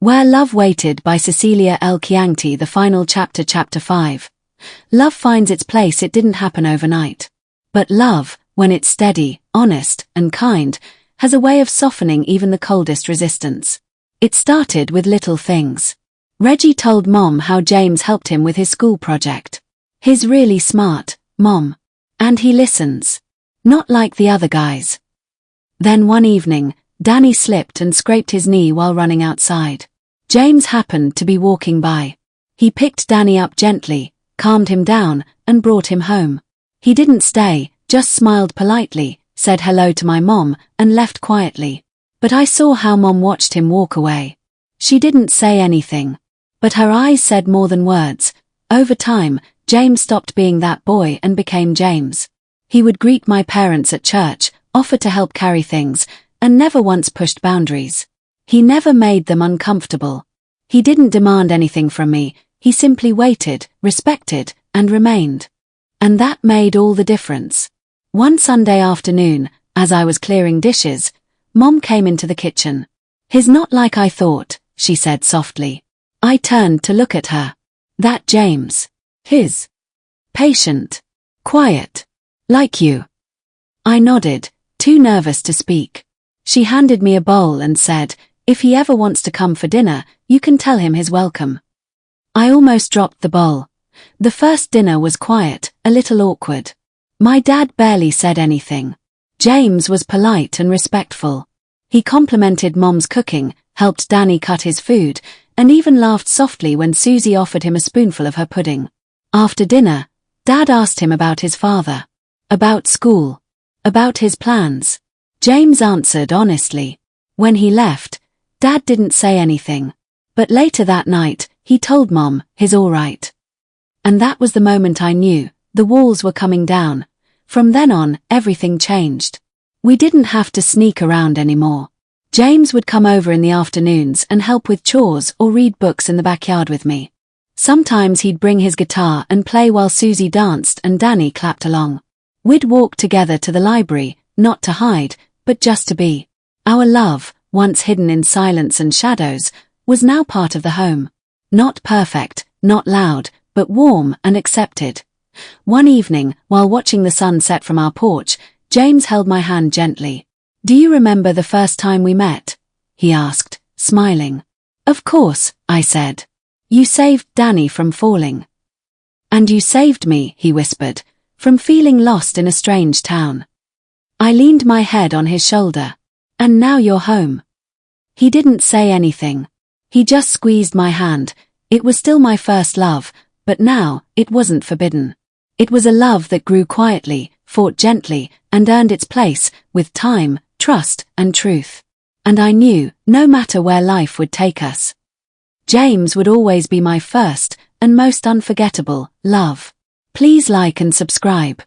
Where Love Waited by Cecilia Khiangte. The final chapter, Chapter 5. Love finds its place. It didn't happen overnight. But love, when it's steady, honest, and kind, has a way of softening even the coldest resistance. It started with little things. Reggie told Mom how James helped him with his school project. "He's really smart, Mom. And he listens. Not like the other guys." Then one evening, Danny slipped and scraped his knee while running outside. James happened to be walking by. He picked Danny up gently, calmed him down, and brought him home. He didn't stay, just smiled politely, said hello to my mom, and left quietly. But I saw how Mom watched him walk away. She didn't say anything, but her eyes said more than words. Over time, James stopped being that boy and became James. He would greet my parents at church, offer to help carry things, and never once pushed boundaries. He never made them uncomfortable. He didn't demand anything from me, he simply waited, respected, and remained. And that made all the difference. One Sunday afternoon, as I was clearing dishes, Mom came into the kitchen. "He's not like I thought," she said softly. I turned to look at her. "That James. His. Patient. Quiet. Like you." I nodded, too nervous to speak. She handed me a bowl and said, "If he ever wants to come for dinner, you can tell him he's welcome." I almost dropped the bowl. The first dinner was quiet, a little awkward. My dad barely said anything. James was polite and respectful. He complimented Mom's cooking, helped Danny cut his food, and even laughed softly when Susie offered him a spoonful of her pudding. After dinner, Dad asked him about his father, about school, about his plans. James answered honestly. When he left, Dad didn't say anything. But later that night, he told Mom, "He's all right." And that was the moment I knew, the walls were coming down. From then on, everything changed. We didn't have to sneak around anymore. James would come over in the afternoons and help with chores or read books in the backyard with me. Sometimes he'd bring his guitar and play while Susie danced and Danny clapped along. We'd walk together to the library, not to hide, but just to be. Our love, once hidden in silence and shadows, was now part of the home. Not perfect, not loud, but warm and accepted. One evening, while watching the sun set from our porch, James held my hand gently. "Do you remember the first time we met?" he asked, smiling. "Of course," I said. "You saved Danny from falling." "And you saved me," he whispered, "from feeling lost in a strange town." I leaned my head on his shoulder. "And now you're home." He didn't say anything. He just squeezed my hand. It was still my first love, but now, it wasn't forbidden. It was a love that grew quietly, fought gently, and earned its place, with time, trust, and truth. And I knew, no matter where life would take us, James would always be my first, and most unforgettable, love. Please like and subscribe.